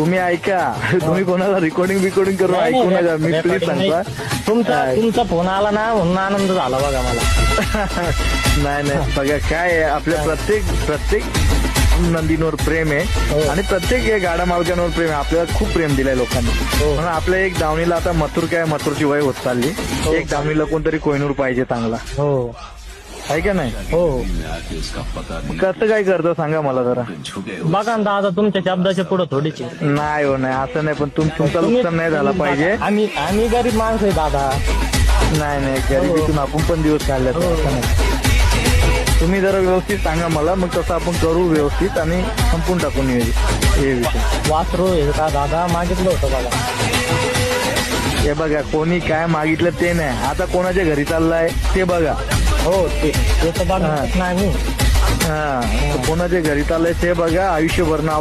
तुम्ही ऐका, तुम्ही कोणाला रेकॉर्डिंग करून नाही, ऐकू नाही, नका. मी प्लीज recording नाही. सांगता. तुमचा फोन आला ना म्हणून आनंद झाला बघा मला. नाही बघा काय आहे, आपल्या प्रत्येक नंदींवर प्रेम हो. आहे आणि प्रत्येक या गाडा मालकांवर प्रेम आहे. आपल्याला खूप प्रेम दिलंय लोकांनी. हो. म्हणून आपल्या एक दावणीला आता मथुरची वय होत चालली. हो. एक दावणीला कोणतरी कोहिनूर पाहिजे चांगला, हो आहे का नाही? हो मग कसं काय करतो सांगा मला जरा. बघा ना दादा, तुमच्या शब्दाच्या पुढे थोडीची. नाही हो, नाही असं नाही, पण तुमचं नुकसान नाही झालं पाहिजे. आम्ही गरीब माणसं आहे दादा. नाही गरिबीतून आपण पण दिवस काढले. तुम्ही जरा व्यवस्थित सांगा मला, मग तसं आपण करू व्यवस्थित आणि संपून टाकून हे विषय. वासरू हे का दादा मागितलं होतं बघा. हे बघा, कोणी काय मागितलं ते नाही, आता कोणाच्या घरी चाललाय ते बघा. हो ते तर बघा नाही. कोणाच्या घरी चाललंय ते बघा. आयुष्यभर नाव